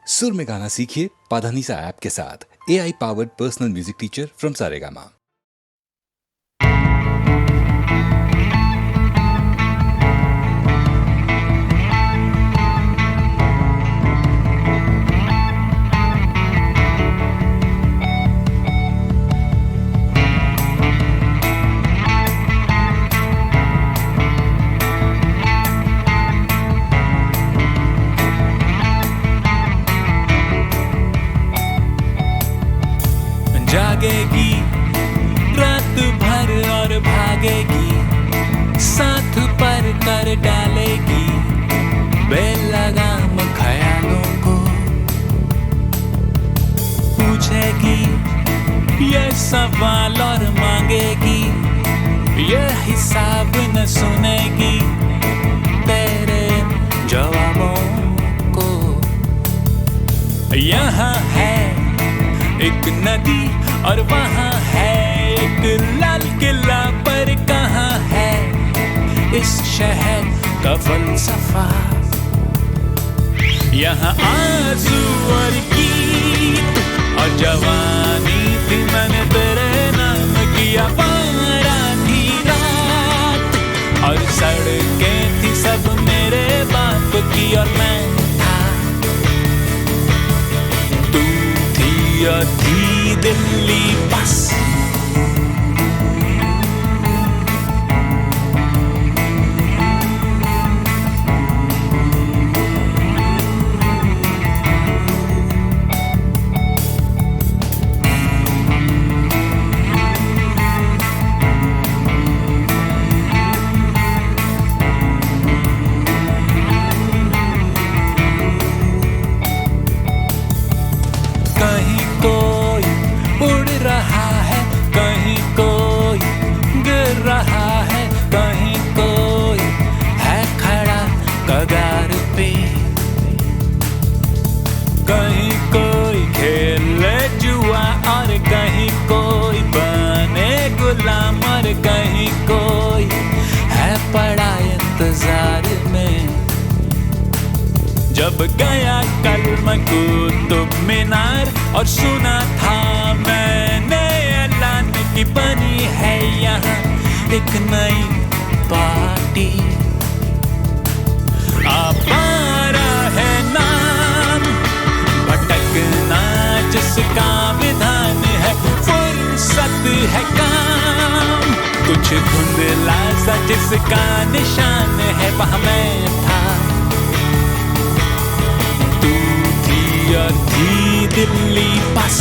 सुर में गाना सीखिए पाधानीसा ऐप के साथ। AI powered personal music teacher from Saregama. जागेगी रात भर और भागेगी, साथ पर कर डालेगी बेलगाम ख्यालों को। पूछेगी ये सवाल और मांगेगी, ये हिसाब न सुनेगी तेरे जवाबों को। यहाँ है एक नदी और वहाँ है एक लाल किला, पर कहाँ है इस शहर का फलसफा। यहाँ आंसू और गीत और जवानी थी, मैंने तेरे नाम किया। पारा थी रात और सड़कें थी सब मेरे बाप की, और मैं थी दिल्ली बस। कहीं कोई उड़ रहा है, कहीं कोई गिर रहा है, कहीं कोई है खड़ा कगार पे। कहीं कोई खेले जुआ और कहीं कोई बने गुलाम, और कहीं कोई है पड़ा इंतजार में। जब गया कल मैं कुतुब मीनार और सुना था मैंने ऐलान की बनी है यहाँ एक नई पार्टी। आपारा है नाम, भटकना जिसका विधान है, फुर्सत है काम कुछ धुंधला सा जिसका निशान है। वहाँ मैं था, थी दिल्ली बस।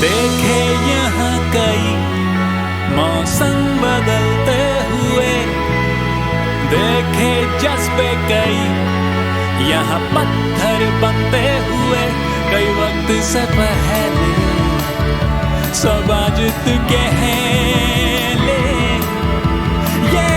देखे यहाँ कई मौसम बदलते हुए, देखे जज्बे कई यहाँ पत्थर बनते हुए। कई वक्त से पहले सब आज तुके हैं ले। ये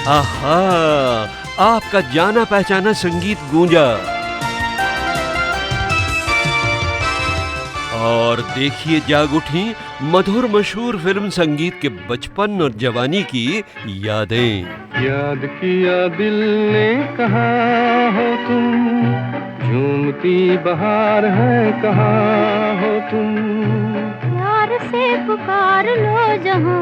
आहा, आपका जाना पहचाना संगीत गूंजा। और देखिए जाग उठी मधुर मशहूर फिल्म संगीत के बचपन और जवानी की यादें। याद किया दिल ने कहाँ हो तुम, झूमती बहार है कहाँ हो तुम, प्यार से पुकार लो जहाँ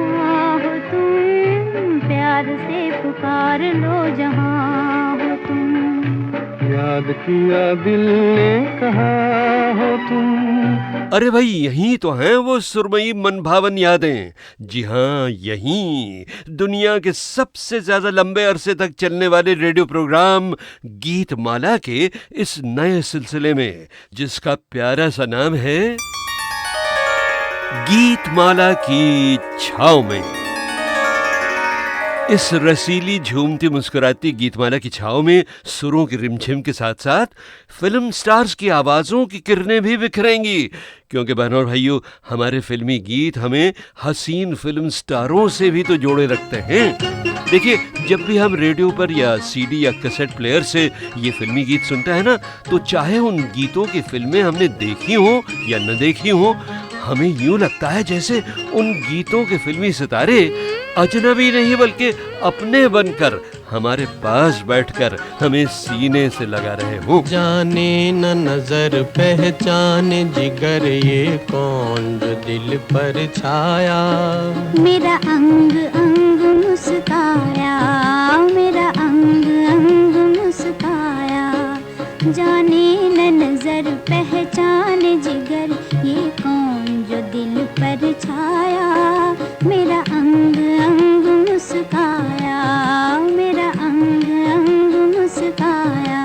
हो तुम, प्यार से पुकार लो जहाँ हो तुम, याद किया दिल ने कहाँ हो तुम। अरे भाई यही तो हैं वो सुरमई मनभावन यादें। जी हाँ, यही दुनिया के सबसे ज्यादा लंबे अरसे तक चलने वाले रेडियो प्रोग्राम गीत माला के इस नए सिलसिले में, जिसका प्यारा सा नाम है गीत माला की छाव में। इस रसीली झूमती मुस्कुराती गीतमाला की छाव में सुरों की रिमझिम के साथ साथ फिल्म स्टार्स की आवाजों की किरणें भी बिखरेंगी, क्योंकि बहनों और भाइयों, हमारे फिल्मी गीत हमें हसीन फिल्म स्टारों से भी तो जोड़े रखते हैं। देखिए, जब भी हम रेडियो पर या सीडी या कैसेट प्लेयर से ये फिल्मी गीत सुनते हैं ना, तो चाहे उन गीतों की फिल्में हमने देखी हो या न देखी हो, हमें यूं लगता है जैसे उन गीतों के फिल्मी सितारे अजनबी नहीं बल्कि अपने बनकर हमारे पास बैठकर हमें सीने से लगा रहे हो। जाने न नजर पहचाने जिगर ये कौन जो दिल पर छाया, मेरा अंग अंग मुस्काया, मेरा अंग अंग मुस्काया, जाने न नजर पहचाने जिगर ये कौन जो दिल पर छाया, मेरा अंग अंग मुस्काया, मेरा अंग अंग मुस्काया।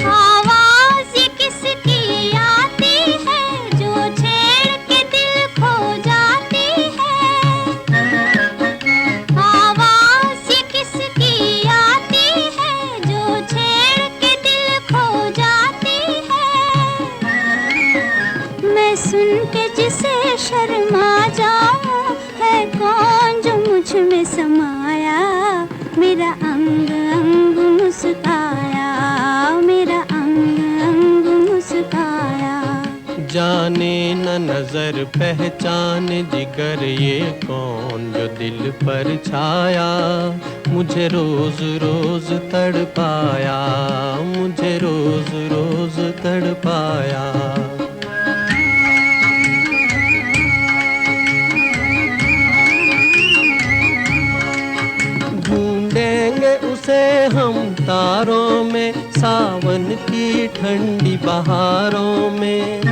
आवाज़ ये किसकी आती है जो छेड़ के दिल खो जाती है, आवाज़ ये किसकी आती है जो छेड़ के दिल खो जाती है, मैं सुन के जिसे शर्मा जाऊं, है कौन जो मुझ में समाया, मेरा अंग अंग मुस्काया, मेरा अंग अंग मुस्काया। जाने न नजर पहचाने जिगर ये कौन जो दिल पर छाया, मुझे रोज रोज तड़पाया, मुझे रोज रोज तड़पाया। ढूंढेंगे उसे हम तारों में, सावन की ठंडी बहारों में,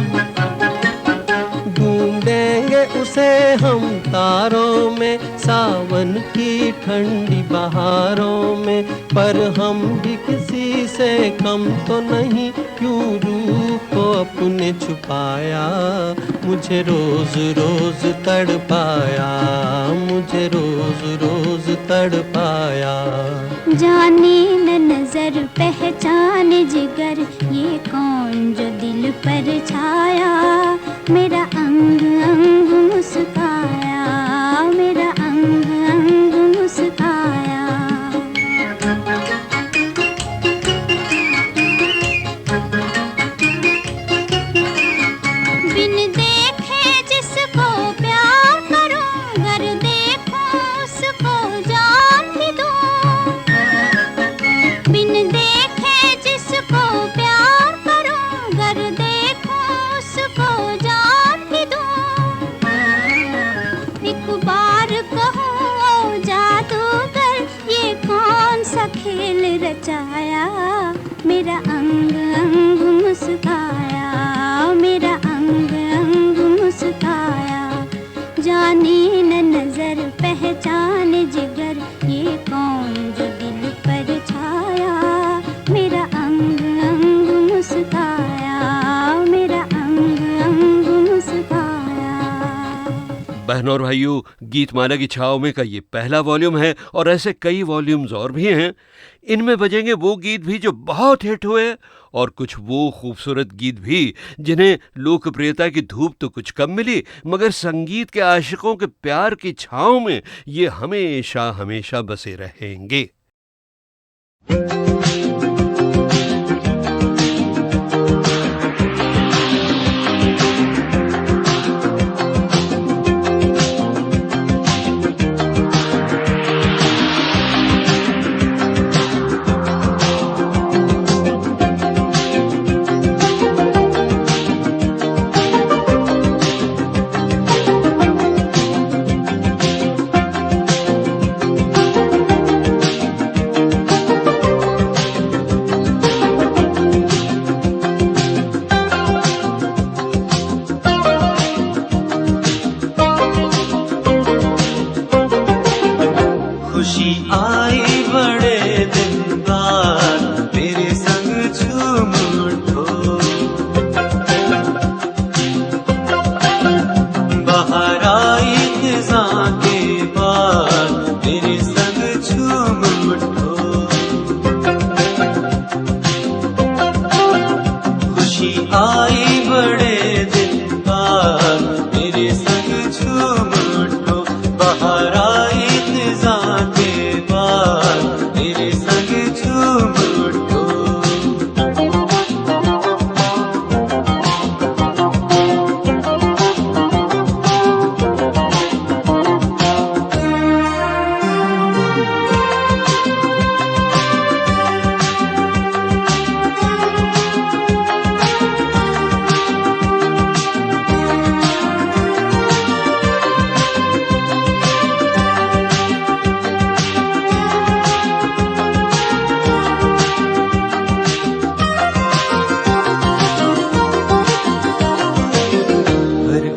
ढूंढेंगे उसे हम तारों में, सावन की ठंडी बहारों में, पर हम भी किसी से कम तो नहीं, क्यों रूप को अपने छुपाया, मुझे रोज रोज तड़पाया, मुझे रोज रोज तड़पाया। जाने न नजर पहचाने जिगर ये कौन जो दिल पर छाया, मेरा अंग अंग मुस्काया, मेरा अंग अंग मुस्काया। बिन देखे जिसको प्यार करूं, अगर देखूं उसको जान भी दूं, बिन देखे जिसको प्यार करूं, अगर देखूं उसको जान भी दूं, एक बार कहूं ओ जादूगर ये कौन सा खेल रचाया, मेरा अंग अंग मुस्काया, मेरा अंग अंग मुस्काया, जाने न नजर पहचाने जिगर ये कौन जो दिल पर छाया, मेरा अंग अंग मुस्काया, मेरा अंग अंग मुस्काया। बहनों और भाइयों, गीतमाला की छाव में का ये पहला वॉल्यूम है और ऐसे कई वॉल्यूम्स और भी हैं। इनमें बजेंगे वो गीत भी जो बहुत हिट हुए और कुछ वो खूबसूरत गीत भी जिन्हें लोकप्रियता की धूप तो कुछ कम मिली, मगर संगीत के आशिकों के प्यार की छांव में ये हमेशा हमेशा बसे रहेंगे। खुशी आई बड़े दिन बाद मेरे संग झूम उठो, बाहर आई खिज़ां के बाद मेरे संग झूम उठो। खुशी आई बड़े दिन बाद मेरे संग झूम उठो, बाहर आई खिज़ां के बाद मेरे संग झूम उठो।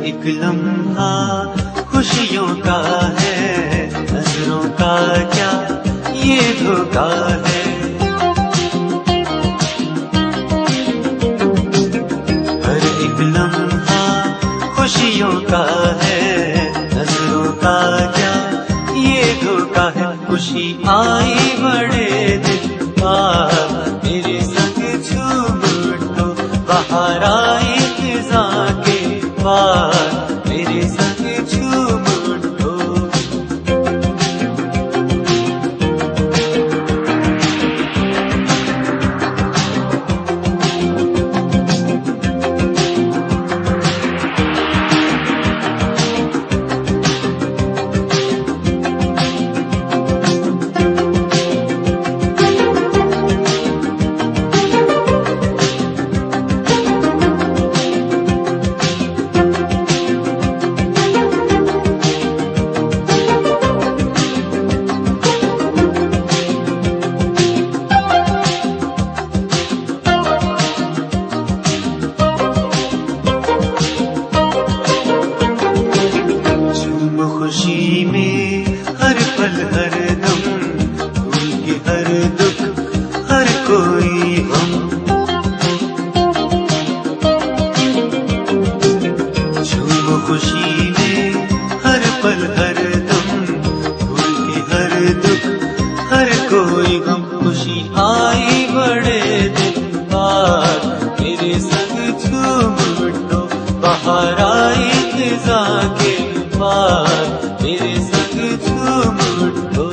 एक लम्हा खुशियों का है, नजरों का क्या ये धोखा है। हर एक लम्हा खुशियों का है, नजरों का क्या ये धोखा है। खुशी आई बड़े दिन बाद मेरे संग झूम उठो, बाहर आई खिज़ां के बाद मेरे संग झूम उठो। खुशी में हर पल हर दम, भूल के हर दुख हर कोई हम। झूम खुशी में हर पल हर दम, भूल के हर दुख हर कोई गम। खुशी आई बड़े दिन बाद मेरे संग झूम उठो, बाहर आई खिज़ां के बाद मेरे संग झूम उठो।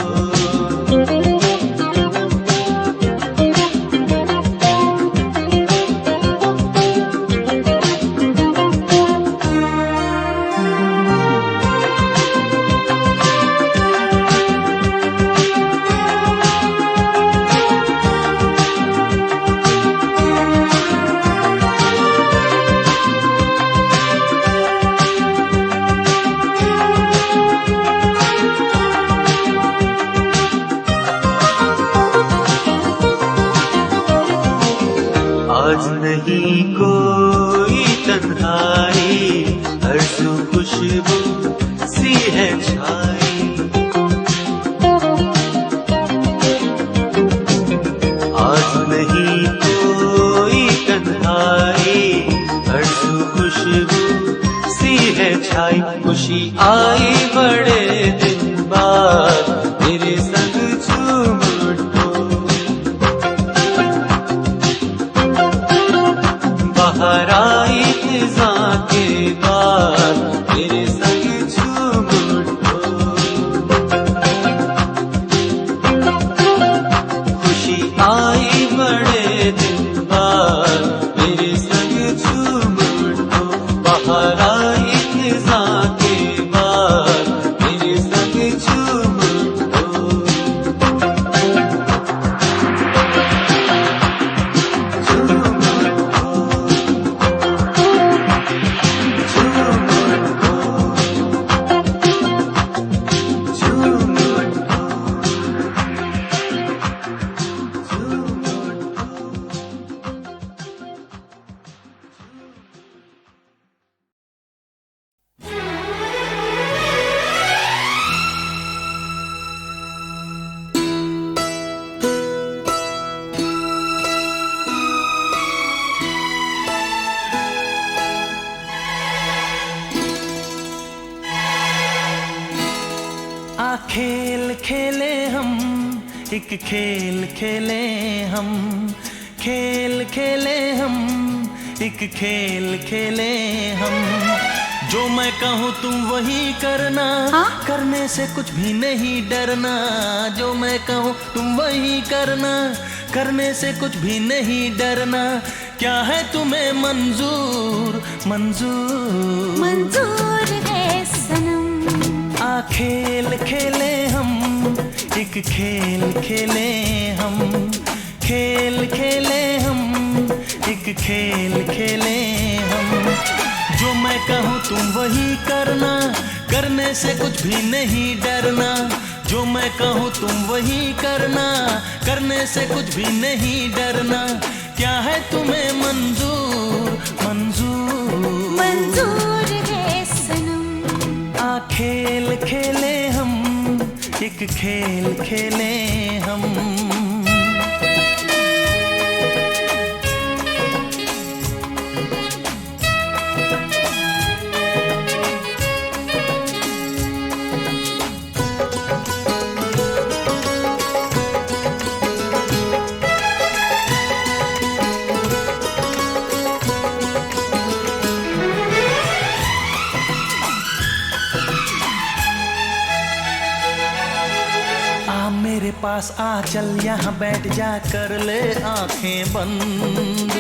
आज नहीं कोई तन्हाई, हर सू खुशबू सी है छाई। आज नहीं कोई तन्हाई, हर सू खुशबू सी है छाई। खुशी आई बड़े दिन बाद मेरे संग झूम उठो। खेल खेले हम, एक खेल खेले हम, खेल खेले हम, एक खेल खेले हम। जो मैं कहूँ तुम वही करना, हाँ? करने से कुछ भी नहीं डरना। जो मैं कहूँ तुम वही करना, करने से कुछ भी नहीं डरना। क्या है तुम्हें मंजूर, मंजूर, मंजूर है सनम। आ खेल खेले हम, एक खेल खेले हम, खेल खेले हम, एक खेल खेले हम। जो मैं कहूँ तुम वही करना, करने से कुछ भी नहीं डरना। जो मैं कहूँ तुम वही करना, करने से कुछ भी नहीं डरना। क्या है तुम्हें मंजूर, मंजूर, मंजूर है सनम। आ खेल खेले हम, एक खेल खेले हम। मेरे पास आ चल यहाँ बैठ जा, कर ले आंखें बंद।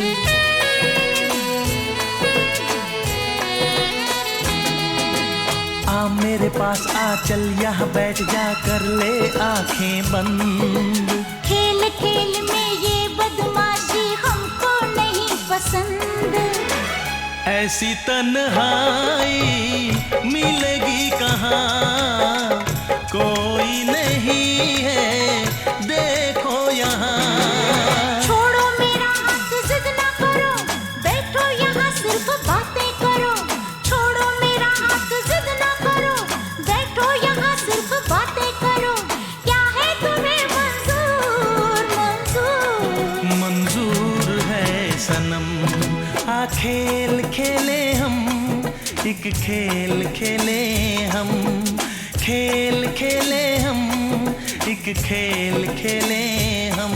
आ मेरे पास आ चल यहाँ बैठ जा, कर ले आंखें बंद। खेल खेल में ये बदमाशी हमको नहीं पसंद। ऐसी तन्हाई मिलेगी कहाँ, कोई नहीं है देखो यहाँ। छोड़ो मेरा हाथ, जिद ना करो, बैठो यहाँ सिर्फ बातें करो। छोड़ो मेरा हाथ, जिद ना करो, बैठो यहाँ सिर्फ बातें करो। क्या है तुम्हें मंजूर, मंजूर, मंजूर है सनम। आ खेल खेले हम, एक खेल खेले हम, खेल खेले हम, एक खेल खेले हम।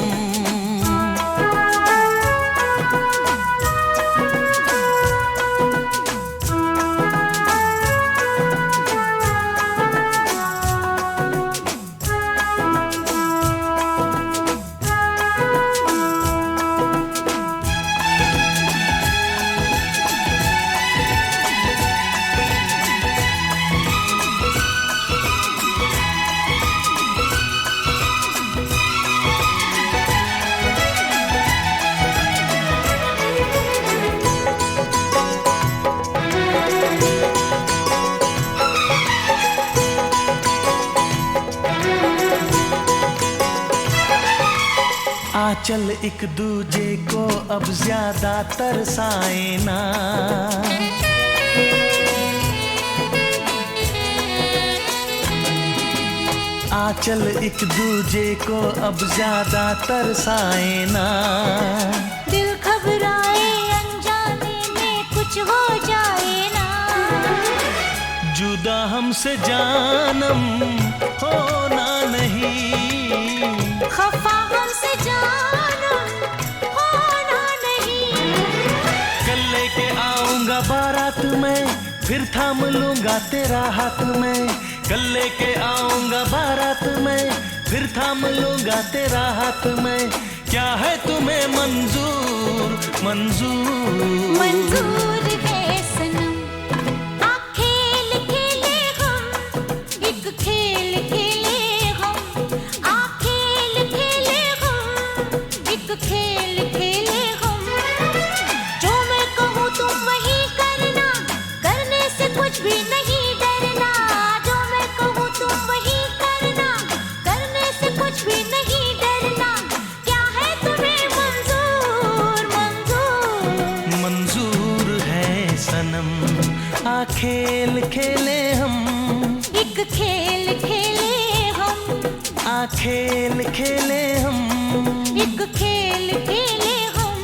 चल एक दूजे को अब ज्यादा तरसाए ना। आ चल एक दूजे को अब ज्यादा तरसाए ना। दिल घबराए अनजाने में कुछ हो जाए ना। जुदा हमसे जानम होना नहीं, खफा हमसे जानम होना नहीं। कल लेके आऊंगा बारात में, फिर थाम लूंगा तेरा हाथ में। कल लेके आऊंगा बारात में, फिर थाम लूंगा तेरा हाथ में। क्या है तुम्हें मंजूर, मंजूर, मंजूर है सनम। आ खेल खेले हम, एक खेल खेले हम। आ खेल खेले हम, एक खेल खेले हम। जो मैं कहूँ तुम वही करना, करने से कुछ भी नहीं डरना। जो मैं कहूँ तुम वही करना, करने से कुछ भी नहीं डरना। क्या है तुम्हें मंजूर, मंजूर, मंजूर है सनम। आ खेल खेले हम, एक खेल खेले हम। आ खेल खेले हम। एक खेल खेले हम।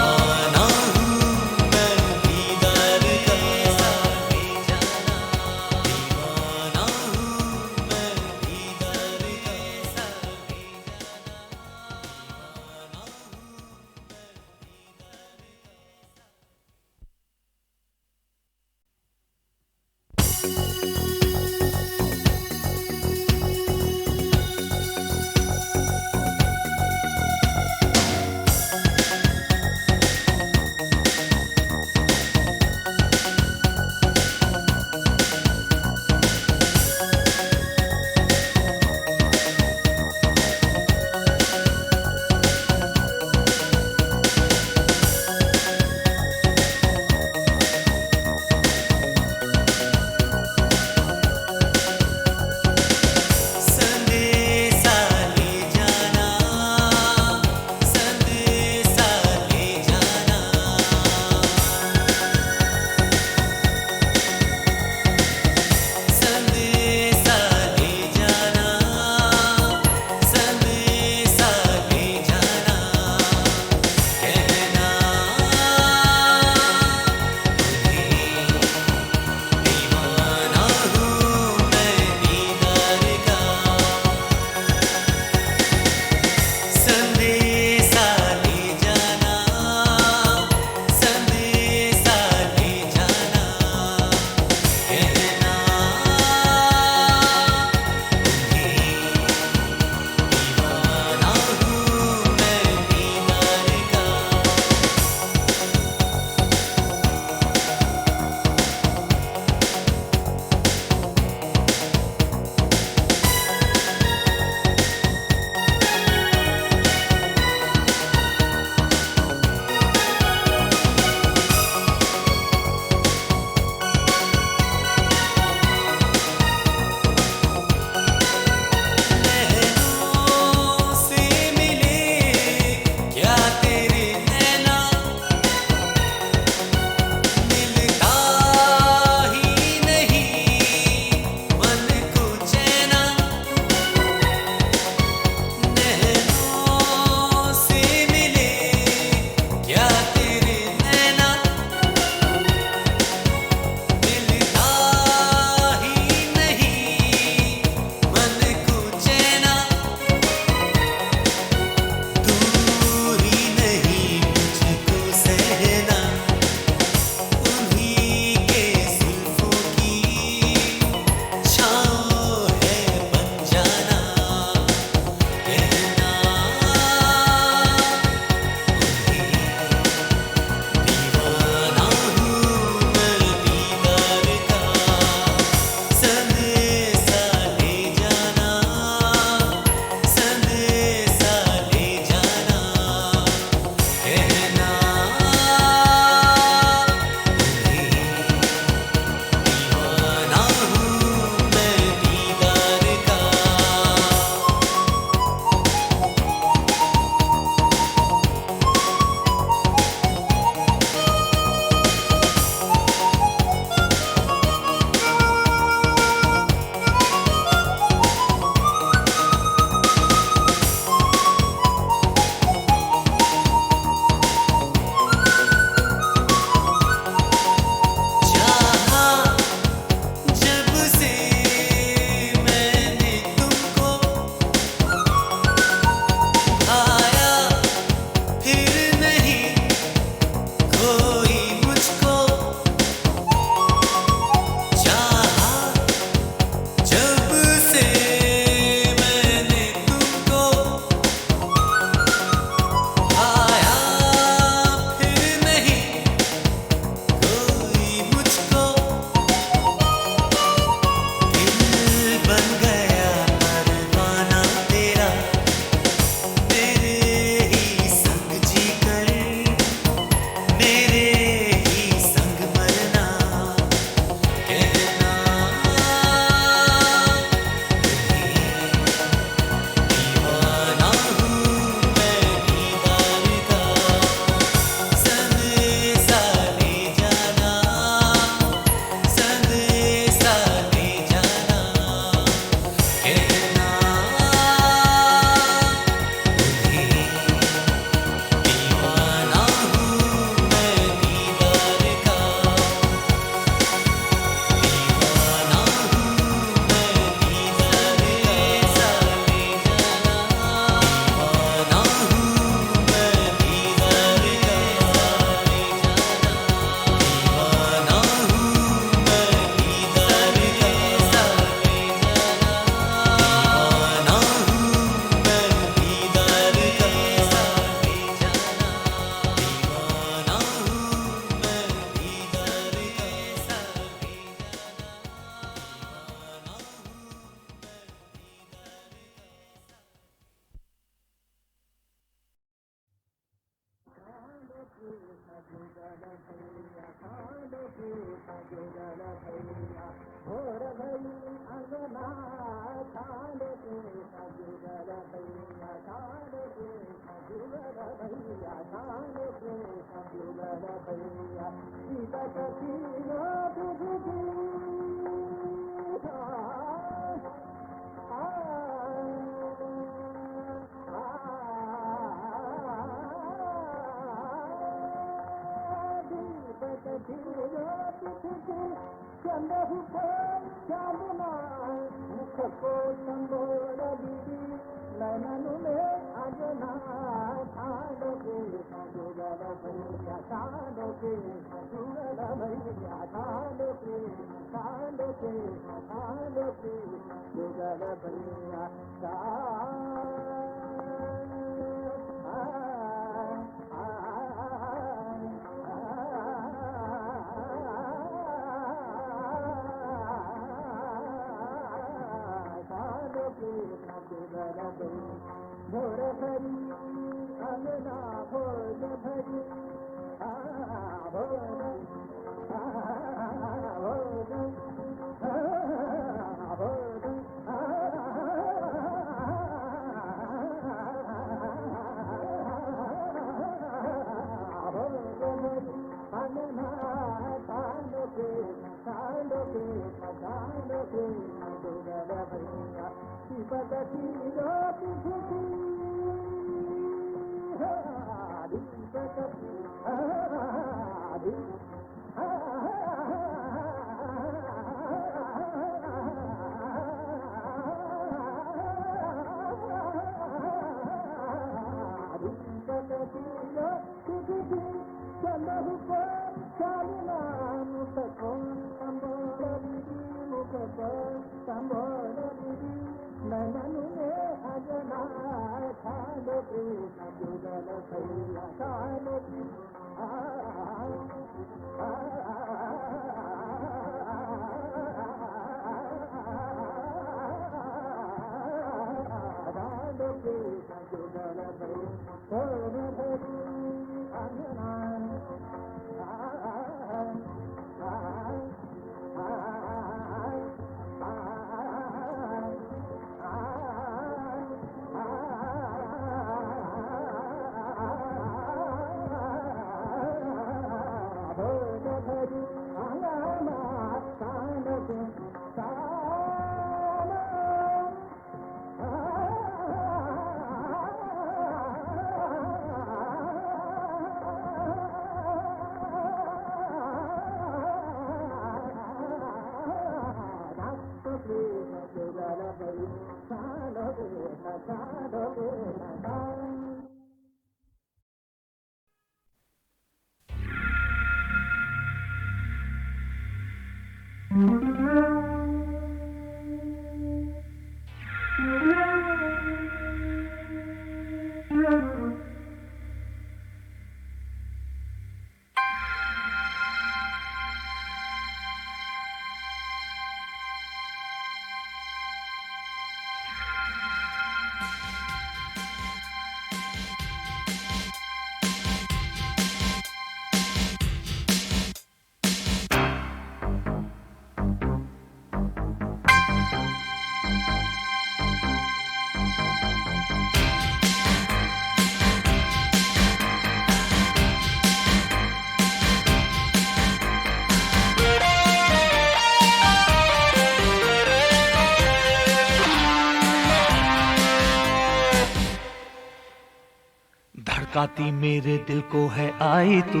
धड़काती मेरे दिल को है आई तू,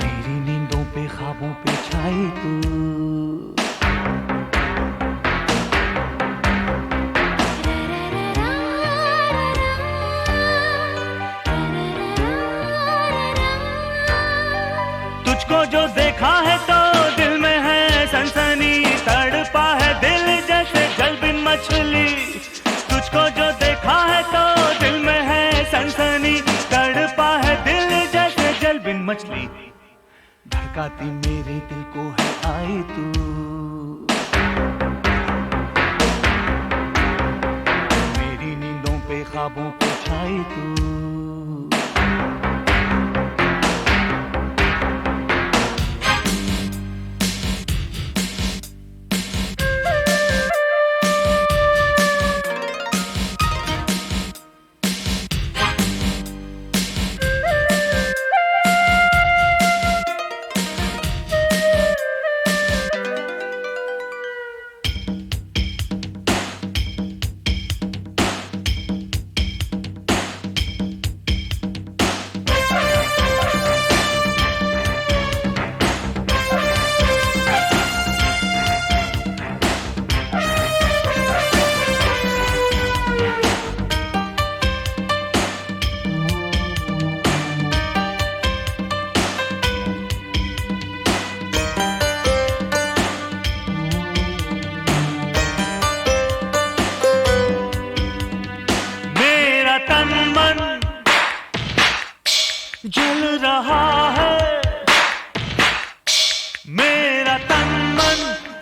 मेरी नींदों पे ख्वाबों पे छाई तू। तुझको जो देखा है तो दिल में है सनसनी, तड़पा है दिल जैसे जल बिन मछली। तुझको जो देखा है तो दिल में है सनसनी, तड़पा है दिल जैसे जल बिन मछली। धड़काती मेरे दिल को है आई तू, मेरी नींदों पे ख्वाबों पे छाई आई तू। तन मन जल रहा है, मेरा तन मन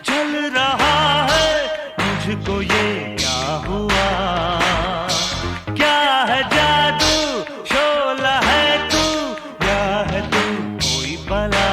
जल रहा है, मुझको ये क्या हुआ, क्या है जादू, शोला है तू या है तू कोई बला।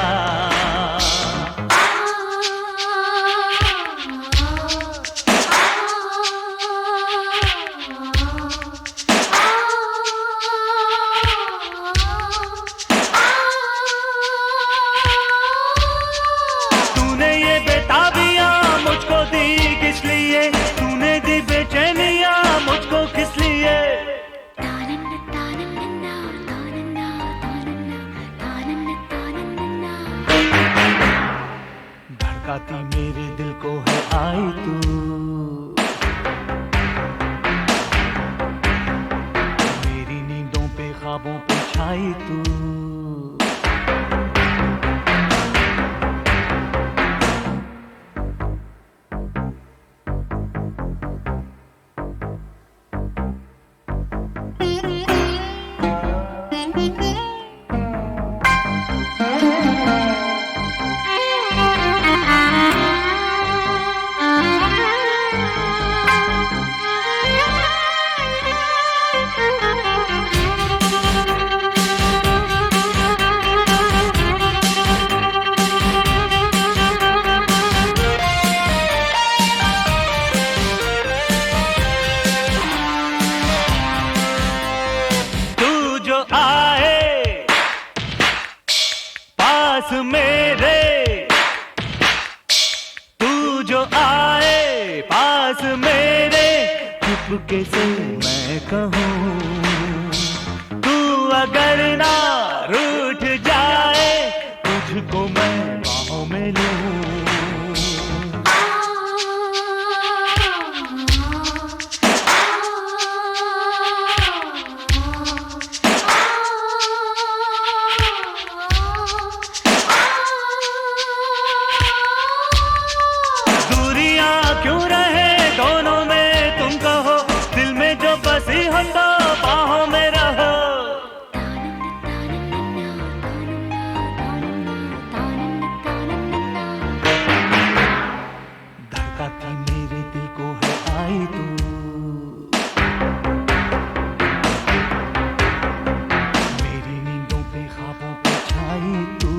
धड़काती मेरे दिल को है आई तू, मेरी नींदों पे ख्वाबों पे छाई तू। मेरे तू जो आए पास मेरे, चुपके से मैं कहूँ, तू अगर ना रूठ जाए तुझको मैं बाहों में लूँ। क्यों रहे दोनों में तुम कहो, दिल में जो बसी हो तो बाहों में रहो। धड़काती मेरे दिल को है आई तू, मेरी नींदों पे ख्वाबों पे छाई तू।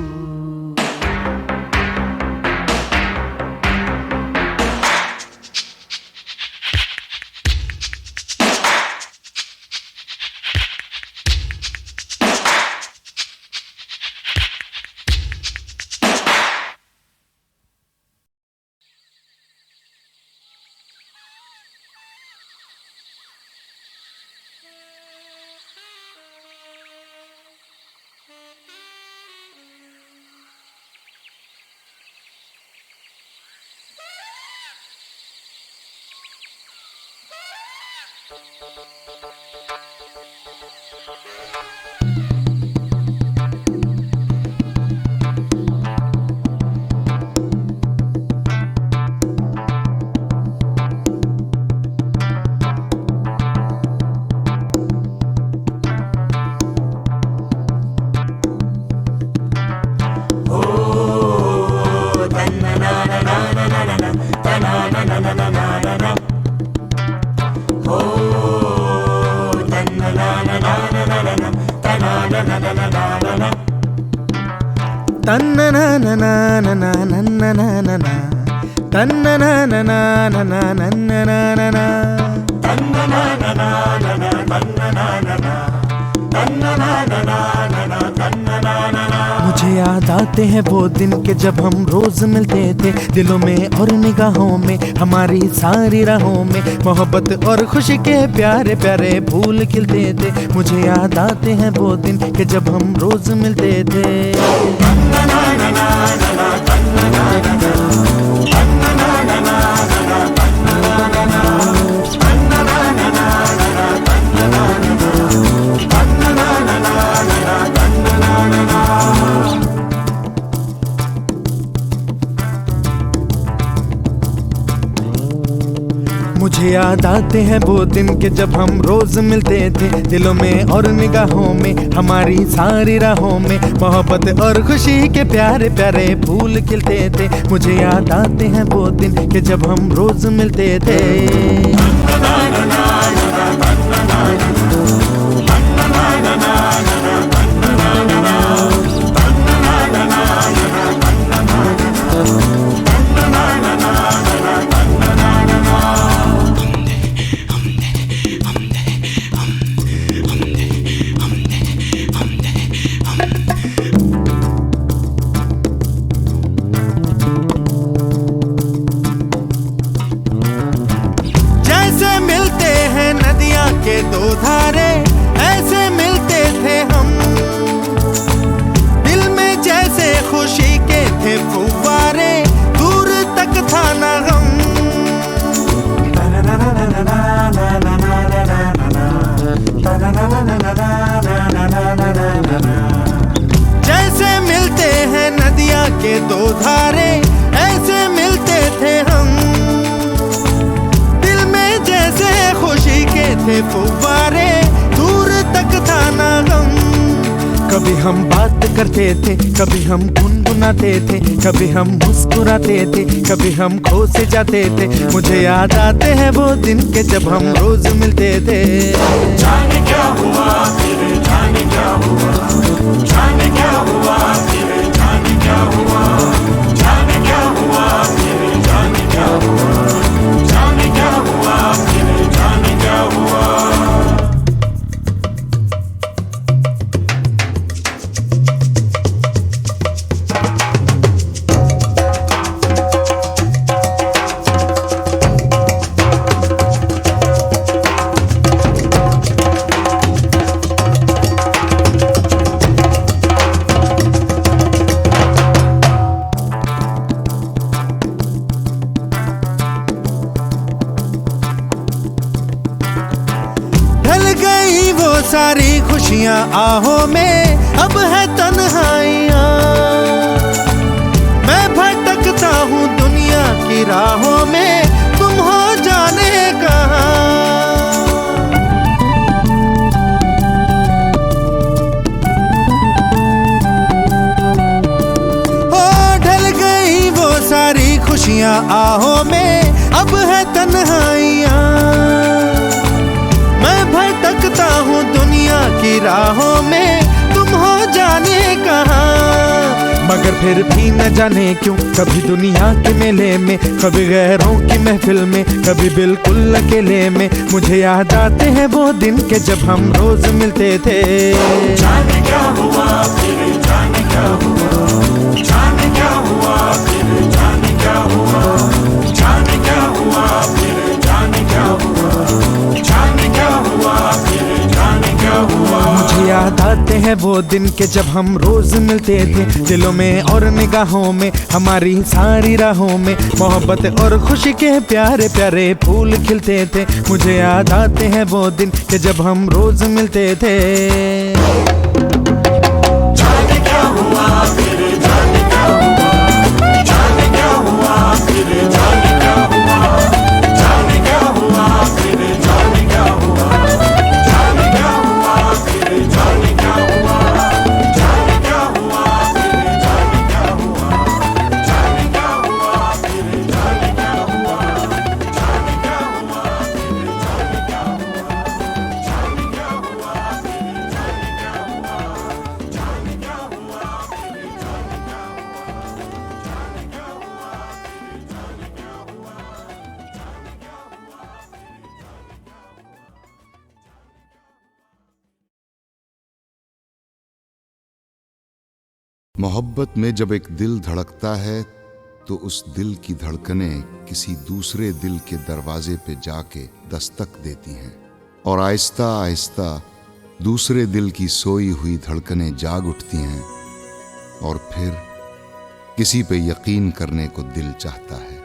Oh, तन्ना ना ना ना ना ना ना ना ना ना तन्ना ना ना ना ना ना ना ना ना ना तन्ना ना ना ना ना ना तन्ना ना ना ना तन्ना ना ना ना ना तन्ना ना ना ना। मुझे याद आते हैं वो दिन के जब हम रोज मिलते थे, दिलों में और निगाहों में हमारी सारी राहों में मोहब्बत और खुशी के प्यारे प्यारे फूल खिलते थे। मुझे याद आते हैं वो दिन के जब हम रोज मिलते थे। तन्ना ना ना ना ना तन्ना ना ना ना तन्ना ना ना ना ना तन्ना ना ना ना तन्ना ना ना ना ना तन्ना ना ना ना तन्ना ना ना ना तन्ना ना ना ना। मुझे याद आते हैं वो दिन के जब हम रोज मिलते थे, दिलों में और निगाहों में हमारी सारी राहों में मोहब्बत और खुशी के प्यारे प्यारे फूल खिलते थे। मुझे याद आते हैं वो दिन के जब हम रोज मिलते थे। जैसे मिलते हैं नदियां के दो धारे, ऐसे मिलते थे हम। दिल में जैसे खुशी के थे फुव्वारे, दूर तक था ना गम। जैसे मिलते हैं नदियां के दो धारे, ऐसे मिलते थे हम। दिल में जैसे खुशी के थे फुव्वारे, दूर तक था ना गम। कभी हम बात करते थे, कभी हम गुनगुनाते थे, कभी हम मुस्कुराते थे, कभी हम खो से जाते थे। मुझे याद आते हैं वो दिन के जब हम रोज मिलते थे। जाने क्या हुआ फिर, जाने क्या हुआ, जाने क्या हुआ फिर, जाने क्या हुआ, जाने क्या हुआ फिर, जाने क्या हुआ, जाने क्या हुआ फिर, जाने क्या हुआ। सारी खुशियां आहों में, अब है तन्हाइयां। मैं भटकता हूँ दुनिया की राहों में, तुम हो जाने कहाँ। हो ढल गई वो सारी खुशियां आहों में, अब है तन्हाइयां। मैं भटकता हूँ दुनिया की राहों में, तुम हो जाने कहाँ। मगर फिर भी न जाने क्यों, कभी दुनिया के मेले में, कभी गैरों की महफिल में, कभी बिल्कुल अकेले में, मुझे याद आते हैं वो दिन के जब हम रोज मिलते थे। जाने क्या हुआ फिर, जाने क्या हुआ, जाने क्या हुआ फिर, जाने क्या हुआ, जाने क्या हुआ फिर, जाने क्या हुआ, जाने क्या हुआ फिर, जाने क्या हुआ। मुझे याद आते हैं वो दिन के जब हम रोज मिलते थे, दिलों में और निगाहों में हमारी सारी राहों में मोहब्बत और खुशी के प्यारे प्यारे फूल खिलते थे। मुझे याद आते हैं वो दिन के जब हम रोज मिलते थे। जाने क्या हुआ फिर, जाने क्या हुआ, जाने क्या हुआ फिर, जाने क्या हुआ, जाने क्या हुआ फिर, जाने क्या हुआ, जाने क्या हुआ फिर, जाने क्या हुआ, जाने क्या हुआ फिर, जाने क्या हुआ, जाने क्या हुआ फिर, जाने क्या हुआ, जाने क्या हुआ फिर, जाने क्या हुआ, जाने क्या हुआ फिर, जाने मोहब्बत में जब एक दिल धड़कता है तो उस दिल की धड़कनें किसी दूसरे दिल के दरवाजे पे जाके दस्तक देती हैं और आहिस्ता आहिस्ता दूसरे दिल की सोई हुई धड़कनें जाग उठती हैं और फिर किसी पे यकीन करने को दिल चाहता है।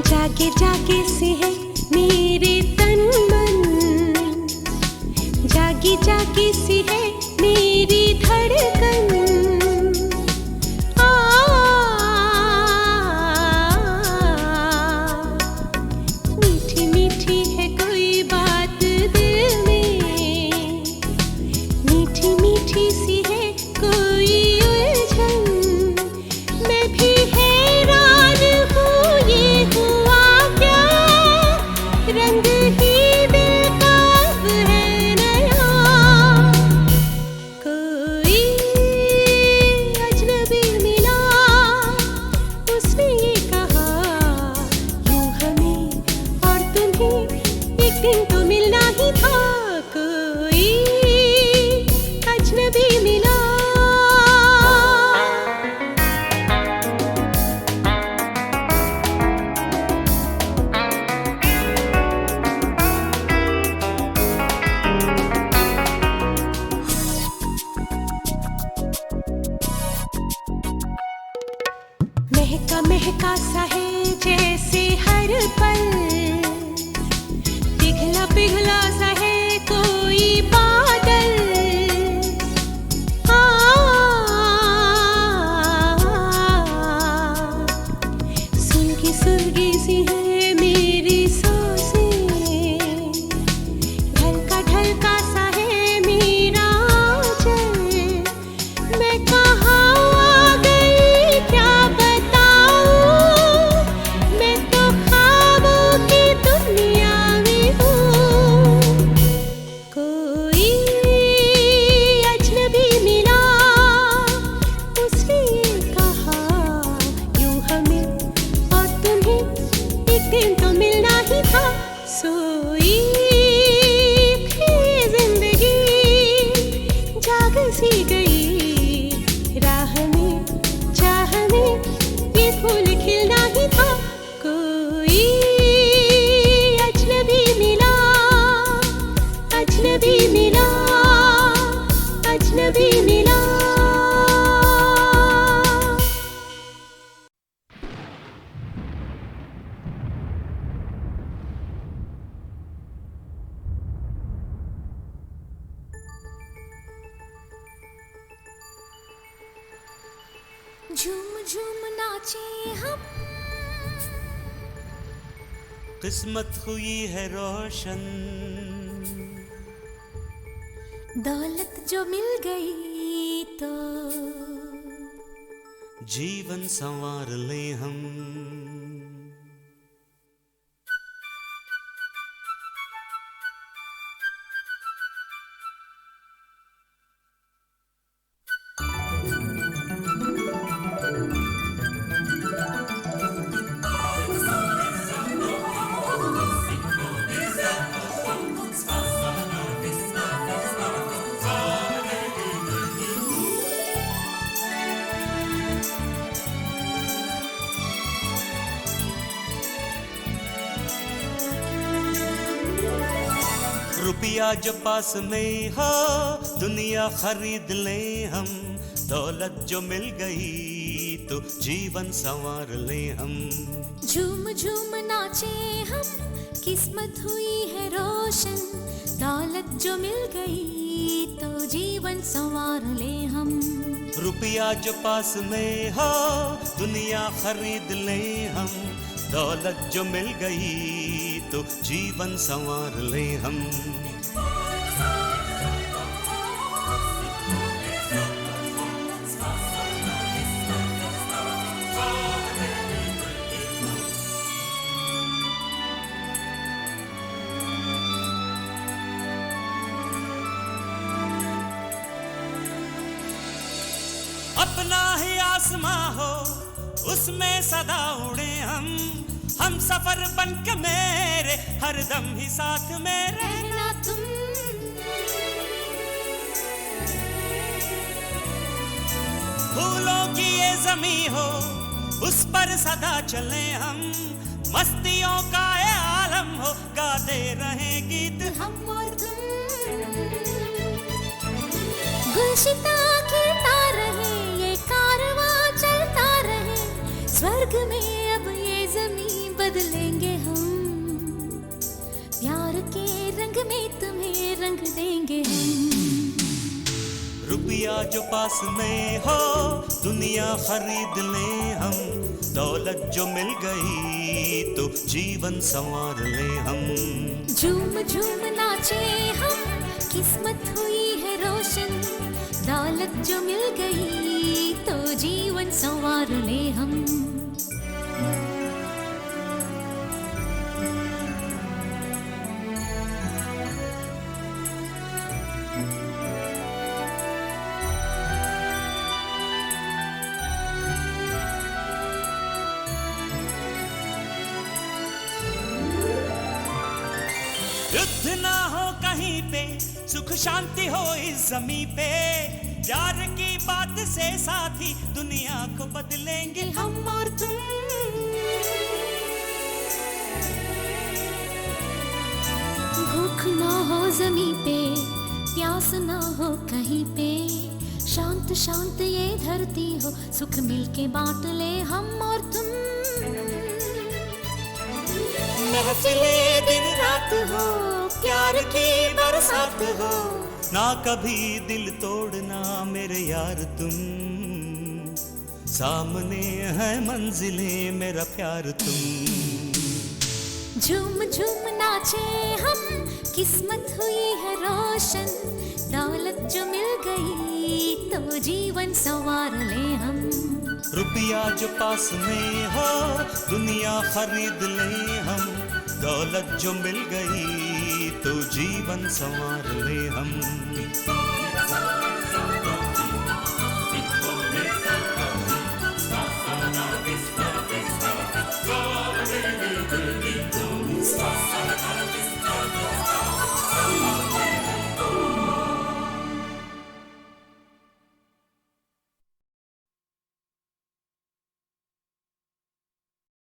जागे जागे से है मेरे तन मन, जागी जागी सी है मेरी धड़कन। मीठी मीठी है कोई बात दिल में, मीठी मीठी सी है कोई उलझन। मैं भी हैरान हूँ ये हुआ क्या, रंग ही दिल का अब है नया। कोई अजनबी मिला, उसने ये कहा यूं हमें और तुम्हें एक दिन तो मिलना ही था। कोई अजनबी मिला। महका महका सा है जैसे हर पल, पिघला पिघला सा है कोई बादल। सुलगी सुलगी सी है मेरी सांसें, ढलका ढलका सा है मेरा चल। मैं कहाँ आ गई क्या बताऊं, मैं तो ख्वाबों की दुनिया में हूँ। कोई अजनबी मिला, उसने ये कहा यूं हमें और तुम्हें एक दिन तो मिलना ही था। सोई थी जिंदगी, जाग सी गई राह में, चाह में ये फूल खिलना ही था। कोई अजनबी मिला, अजनबी मिला, अजनबी मिला। झूम झूम नाचे हम, किस्मत हुई है रोशन। दौलत जो मिल गई तो जीवन संवार ले हम। रुपया जो पास में हो दुनिया खरीद ले हम, दौलत जो मिल गई तो जीवन संवार ले हम। झूम झूम नाचे हम, किस्मत हुई है रोशन, दौलत जो मिल गई तो जीवन संवार ले हम। रुपया जो पास में हो दुनिया खरीद ले हम, दौलत जो मिल गई तो जीवन संवार ले हम। अपना ही आसमां हो उसमें सदा उड़े हम सफर बन के मेरे हरदम ही साथ में रहना तुम। फूलों की ये ज़मीं हो उस पर सदा चले हम, मस्तियों का ये आलम हो गाते रहे गीत हम और तुम। गुलशिता खिलता रहे ये कारवां चलता रहे, स्वर्ग में अब ये ज़मीं बदलेंगे हम, प्यार के रंग में तुम्हें रंग देंगे हम। रुपया जो पास में हो दुनिया खरीद ले हम, दौलत जो मिल गई तो जीवन संवार ले हम। झूम झूम नाचे हम, किस्मत हुई है रोशन, दौलत जो मिल गई तो जीवन संवार ले हम। युद्ध ना हो कहीं पे, सुख शांति हो इस जमी पे, प्यार की बात से साथी दुनिया को बदलेंगे हम और तुम। भूख ना हो जमी पे, प्यास ना हो कहीं पे, शांत शांत ये धरती हो, सुख मिलके बांट ले हम और तुम। महफिले दिन रात हो, प्यार की बरसात हो, ना कभी दिल तोड़ना मेरे यार तुम, सामने है मंजिले मेरा प्यार तुम। झूम झूम नाचे हम, किस्मत हुई है रोशन, दौलत जो मिल गई तो जीवन संवार ले हम। रुपया जो पास में हो दुनिया खरीद ले हम, दौलत जो मिल गई तो जीवन संवार ले हम।